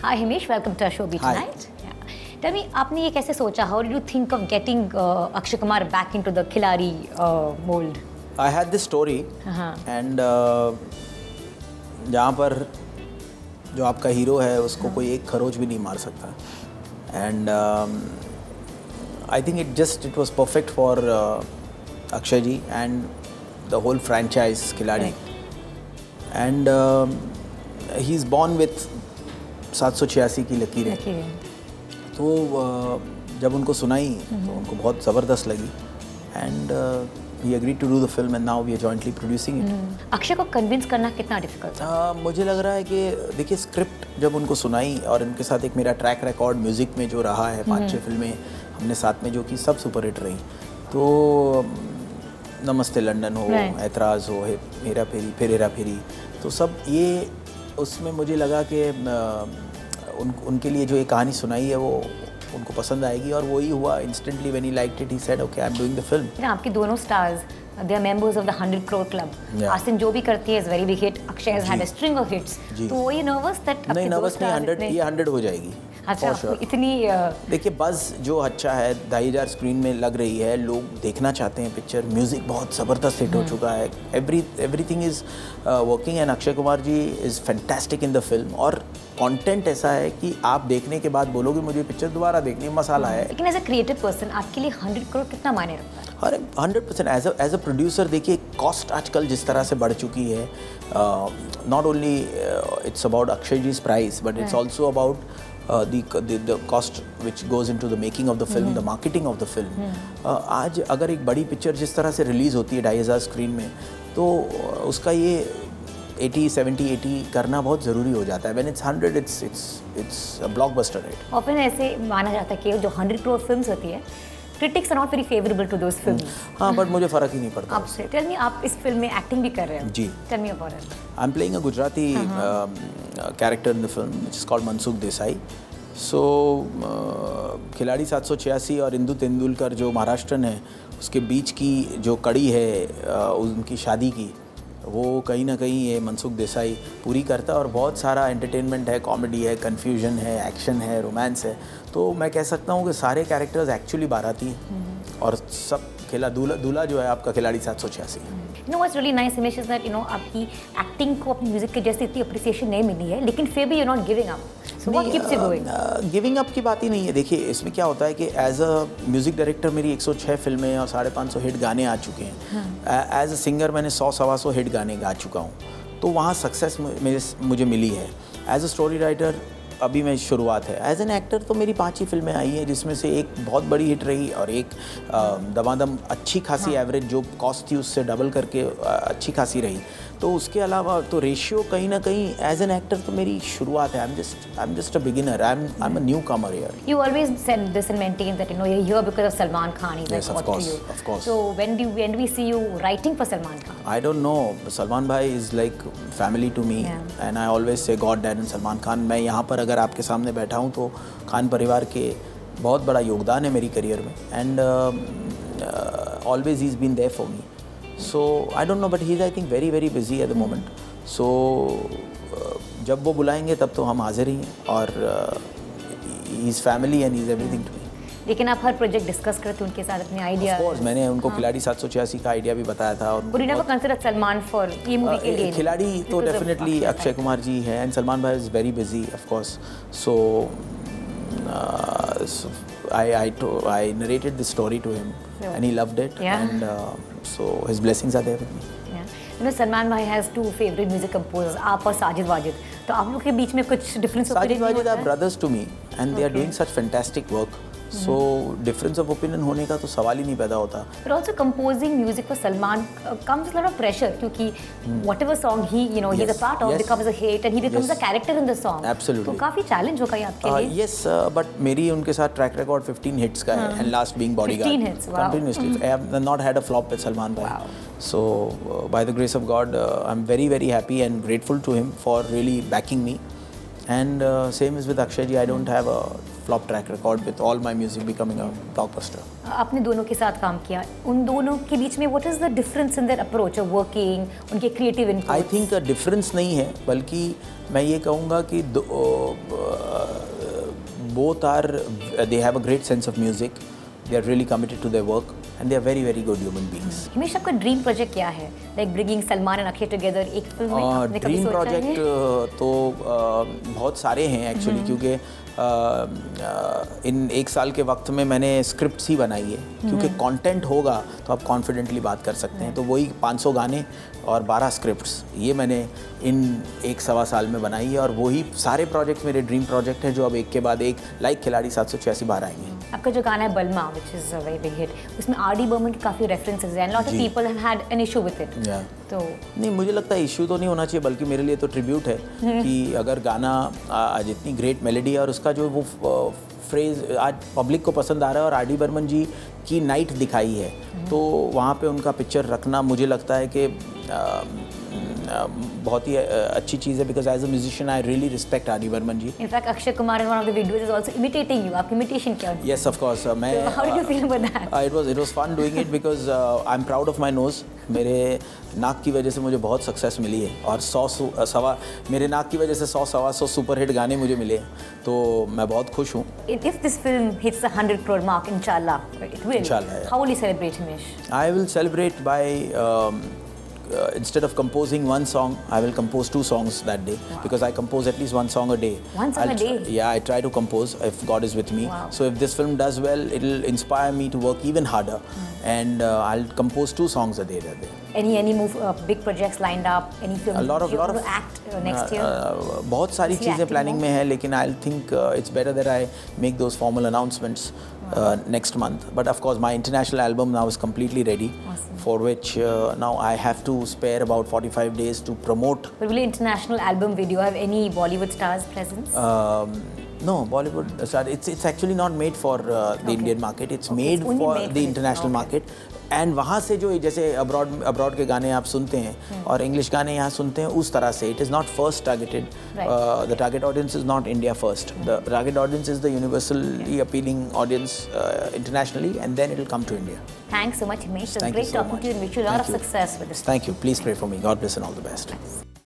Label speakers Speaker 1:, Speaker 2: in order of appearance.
Speaker 1: Hi Himesh, welcome to our show Be Tonight. Yeah. Tell me, आपने ये कैसे सोचा? How did you think of getting Akshay Kumar back into the Khiladi mold?
Speaker 2: I had this story and जहाँ पर जो आपका hero है उसको कोई एक खरोच भी नहीं मार सकता and I think it was perfect for Akshay ji and the whole franchise Khiladi and he's born with 786 की लकीरें तो जब उनको सुनाई तो उनको बहुत ज़बरदस्त लगी and we agreed to do the film and now we are jointly producing it.
Speaker 1: Akshay को कन्विंस करना कितना डिफिकल्ट था?
Speaker 2: मुझे लग रहा है कि देखिए स्क्रिप्ट जब उनको सुनाई और उनके साथ एक मेरा ट्रैक रिकॉर्ड म्यूज़िक में जो रहा है 5-6 फिल्में हमने साथ में जो की सब सुपर हिट रही तो नमस्ते लंदन हो ऐतराज़ हो हेरा फेरी फिर हेरा फेरी तो सब ये उसमें मुझे लगा कि उनके लिए जो ये कहानी सुनाई है वो उनको पसंद आएगी और वही हुआ instantly when he liked it he said okay I am doing the film.
Speaker 1: आपकी दोनों stars they are members of the 100 crore club. Asin जो भी करती है is very big hit, Akshay has had a string of hits तो वो ये नर्वस दैट
Speaker 2: नहीं नर्वस नहीं 100 हो जाएगी।
Speaker 1: अच्छा इतनी
Speaker 2: देखिए बज़ जो अच्छा है 2500 स्क्रीन में लग रही है, लोग देखना चाहते हैं पिक्चर, म्यूज़िक बहुत ज़बरदस्त हिट हो चुका है, everything is working and Akshay Kumar ji is fantastic in the film और कंटेंट ऐसा है कि आप देखने के बाद बोलोगे मुझे पिक्चर दोबारा देखनी, मसाला है।
Speaker 1: लेकिन एज अ क्रिएटिव पर्सन आपके लिए 100 करोड़ कितना मायने रखता है?
Speaker 2: अरे 100% एज अ प्रोड्यूसर देखिए कॉस्ट आजकल जिस तरह से बढ़ चुकी है, not only it's about Akshay ji's price but it's also about the cost which goes into the making of the film, the marketing of the film. आज अगर एक बड़ी पिक्चर जिस तरह से रिलीज़ होती है 2500 स्क्रीन में तो उसका ये 80-70-80 करना बहुत ज़रूरी हो जाता है। When it's 100 it's a blockbuster hit.
Speaker 1: और फिर ऐसे माना जाता है कि जो 100 करोड़ फिल्म्स होती है critics are not very favorable to those films.
Speaker 2: हाँ बट मुझे फ़र्क ही नहीं पड़ता।
Speaker 1: आपसे tell me आप इस फिल्म में एक्टिंग भी कर रहे हो?
Speaker 2: जी।
Speaker 1: Tell me about it.
Speaker 2: I'm playing a Gujarati character in the film which is called Mansukh Desai. So खिलाड़ी 786 और इंदु तेंदुलकर जो महाराष्ट्रन है उसके बीच की जो कड़ी है उनकी शादी की वो कहीं ना कहीं ये मनसुख देसाई पूरी करता है और बहुत सारा एंटरटेनमेंट है, कॉमेडी है, कन्फ्यूजन है, एक्शन है, रोमांस है। तो मैं कह सकता हूँ कि सारे कैरेक्टर्स एक्चुअली बाराती हैं और सब दूल्हा जो है आपका खिलाड़ी 786।
Speaker 1: You know what's really nice Himesh is that you know आपकी एक्टिंग को अपनी म्यूजिक के जैसे इतनी अप्रिसिएशन नहीं मिली है लेकिन फिर भी you're not giving up. So what keeps you going?
Speaker 2: Giving up की बात ही नहीं है। देखिए इसमें क्या होता है कि एज अ म्यूज़िक डायरेक्टर मेरी 106 फिल्में और 550 हिट गाने आ चुके हैं। एज अ सिंगर मैंने 100-125 हिट गाने गा चुका हूँ तो वहाँ सक्सेस मुझे मिली है। एज अ स्टोरी राइटर अभी मैं शुरुआत है। एज एन एक्टर तो मेरी 5 ही फिल्में आई हैं जिसमें से एक बहुत बड़ी हिट रही और एक दमादम अच्छी खासी एवरेज जो कॉस्ट थी उससे डबल करके अच्छी खासी रही। तो उसके अलावा तो रेशियो कहीं ना कहीं एज एन एक्टर तो मेरी शुरुआत है। I am just a beginner, I am a new Qamar here.
Speaker 1: You always said this and maintain that you know you're here because of Salman Khan. He's
Speaker 2: yes,
Speaker 1: like what to you.
Speaker 2: Of course.
Speaker 1: So when do we see you writing for Salman Khan?
Speaker 2: I don't know. Salman bhai is like family to me and I always say God, Dad and Salman Khan. मैं यहाँ पर अगर आपके सामने बैठा हूँ तो खान परिवार के बहुत बड़ा योगदान है मेरी करियर में and always he's been there for me. So I don't know but he's I think very busy at the moment. So जब वो बुलाएंगे तब तो हम हाजिर ही हैं और he's family and he's everything to me.
Speaker 1: लेकिन आप हर प्रोजेक्ट डिस्कस करते हैं उनके साथ अपने आइडिया?
Speaker 2: Of course, मैंने उनको खिलाड़ी 786 का आइडिया भी बताया था और
Speaker 1: Would you never consider Salman for ये मूवी के लिए?
Speaker 2: खिलाड़ी तो डेफिनेटली अक्षय कुमार जी हैं and Salman bhai is very busy of course. So I narrated this story to him and he loved it and so his blessings are there with me.
Speaker 1: You know Salman bhai has 2 favorite music composers, आप और साजिद वाजिद। तो आप लोग के बीच में कुछ difference?
Speaker 2: Sajid Wajid are brothers to me and they are doing such fantastic work. So difference of opinion होने का तो सवाल ही नहीं पैदा होता।
Speaker 1: But also composing music for Salman comes with a lot of pressure क्योंकि whatever song he's a part of becomes a hit and he becomes a character in the song.
Speaker 2: Absolutely.
Speaker 1: तो काफी challenge होगा ये आपके लिए?
Speaker 2: Yes, but मेरी उनके साथ track record 15 hits का है and last being Bodyguard.
Speaker 1: 15 hits, wow.
Speaker 2: Continuously. I have not had a flop with Salman bhai.
Speaker 1: Wow.
Speaker 2: So by the grace of God, I'm very happy and grateful to him for really backing me. And same is with Akshay ji. I don't have a flop track record with all my music becoming a blockbuster.
Speaker 1: आपने दोनों के साथ काम किया, उन दोनों के बीच में what is the difference in their approach of working, उनके creative inputs?
Speaker 2: I think a difference नहीं है, बल्कि मैं ये कहूँगा कि both they have a great sense of music. They are really committed to their work, and they are very, very good human beings.
Speaker 1: Himesh, आपका dream project क्या है? Like bringing Salman and Akshay together एक फिल्म में, आपने कभी सोचा है?
Speaker 2: ड्रीम प्रोजेक्ट तो बहुत सारे हैं एक्चुअली, क्योंकि इन एक साल के वक्त में मैंने स्क्रिप्ट्स ही बनाई है, क्योंकि कंटेंट होगा तो आप कॉन्फिडेंटली बात कर सकते हैं। तो वही 500 गाने और 12 स्क्रिप्ट्स, ये मैंने इन 1-1.25 साल में बनाई है, और वही सारे प्रोजेक्ट्स मेरे ड्रीम प्रोजेक्ट हैं, जो अब एक के बाद एक लाइक खिलाड़ी 786 बार आएंगे।
Speaker 1: आपका जो गाना है बलमा, which is a very big hit, उसमें R.D. बर्मन की काफ़ी रेफरेंसेस हैं, lot of people have had an issue with it. तो
Speaker 2: नहीं, मुझे लगता है इशू तो नहीं होना चाहिए, बल्कि मेरे लिए तो ट्रिब्यूट है कि अगर गाना आज इतनी ग्रेट मेलोडी है और उसका जो वो फ्रेज आज पब्लिक को पसंद आ रहा है, और R.D. बर्मन जी की नाइट दिखाई है, तो वहाँ पे उनका पिक्चर रखना मुझे लगता है कि बहुत ही अच्छी चीज़ है, because as a musician I really respect R.D. Burman ji.
Speaker 1: In fact Akshay Kumar in one of the videos is also imitating you. आपकी इमिटेशन क्या होती है?
Speaker 2: Yes, of course. मैं
Speaker 1: how did you feel about that?
Speaker 2: It was fun doing it, because I am proud of my nose. मेरे नाक की वजह से मुझे बहुत सक्सेस मिली है, और मेरे नाक की वजह से 100-125 सुपर हिट गाने मुझे मिले, तो मैं बहुत खुश हूँ।
Speaker 1: If this film hits the 100 crore mark, inshallah, it will.
Speaker 2: Inshallah, yeah.
Speaker 1: How will you celebrate, Himesh?
Speaker 2: I will celebrate by instead of composing one song, I will compose 2 songs that day. Wow. Because I compose at least 1 song a day.
Speaker 1: 1 song a day?
Speaker 2: Yeah, I try to compose if God is with me.
Speaker 1: Wow.
Speaker 2: So if this film does well, it will inspire me to work even harder. And I'll compose 2 songs a day that day.
Speaker 1: Any move big projects lined up? Any film?
Speaker 2: A lot of
Speaker 1: act next year?
Speaker 2: बहुत सारी चीज़ें planning में है, लेकिन I'll think it's better that I make those formal announcements next month. But of course, my international album now is completely ready.
Speaker 1: Awesome.
Speaker 2: For which now I have to spare about 45 days to promote.
Speaker 1: But will your international album video have any Bollywood stars presence?
Speaker 2: No, Bollywood star. It's actually not made for the Indian market. It's made for the international market. And वहाँ से जो जैसे abroad के गाने आप सुनते हैं और English गाने यहाँ सुनते हैं, उस तरह से it is not first targeted. The target audience is not India first. The target audience is the universally appealing audience internationally, and then it will come to India.
Speaker 1: Thanks so much, Himesh. It was great talking to you, and wish you a lot of success with this.
Speaker 2: Thank you. Please pray for me. God bless and all the best.